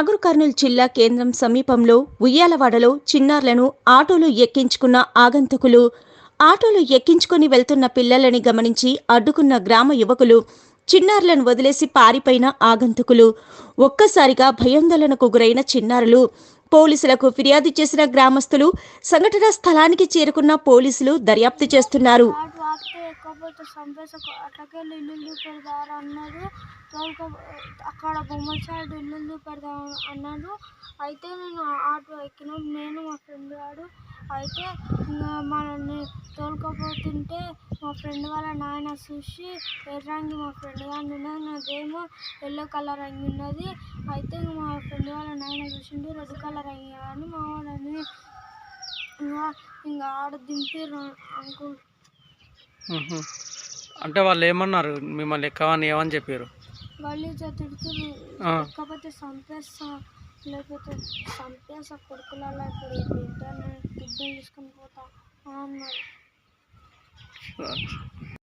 నాగర్ కర్నూల్ జిల్లా కేంద్రం సమీపంలో ఉయ్యాలవాడలో చిన్నారులను ఆటోలో ఎక్కించుకున్న ఆగంతకులు ఆటోలో ఎక్కించుకుని వెళ్తున్న పిల్లలని గమనించి అడ్డుకున్న గ్రామ యువకులు చిన్నారులను వదిలేసి పారిపోయిన ఆగంతకులు ఒక్కసారిగా భయాందోళనకు గురైన చిన్నారులు పోలీసులకు ఫిర్యాదు చేసిన గ్రామస్తులు సంఘటనా స్థలానికి చేరుకున్న పోలీసులు దర్యాప్తు చేస్తున్నారు. ఎక్కకపోతే సంపేస అట్లకెళ్ళి ఇల్లు పెడతారు అన్నారు. తోలుక అక్కడ బొమ్మ సైడ్ ఇల్లు పెడతాం అన్నాడు. అయితే నేను ఆటో ఎక్కినాం, నేను మా ఫ్రెండ్ గాడు. అయితే మనల్ని తోలుకపోతుంటే మా ఫ్రెండ్ వాళ్ళ నాయన చూసి ఎర్రంగి మా ఫ్రెండ్ గారిని ఉన్నది, నాదేమో ఎల్లో కలర్ అంగి ఉన్నది. అయితే మా ఫ్రెండ్ వాళ్ళ నాయన చూసిండు రెడ్ కలర్ అంగి అని మా వాళ్ళని ఇంకా ఆడ దింపిర్రు అంకుల్. అంటే వాళ్ళు ఏమన్నారు, మిమ్మల్ని ఎక్కవని ఏమని చెప్పారు? వాళ్ళు తిడుతురు, ఎక్కకపోతే చంపేస్తా, లేకపోతే చంపేస్తా కొడుకులలో ఇప్పుడు బిడ్డని తీసుకొని పోతా అన్నారు.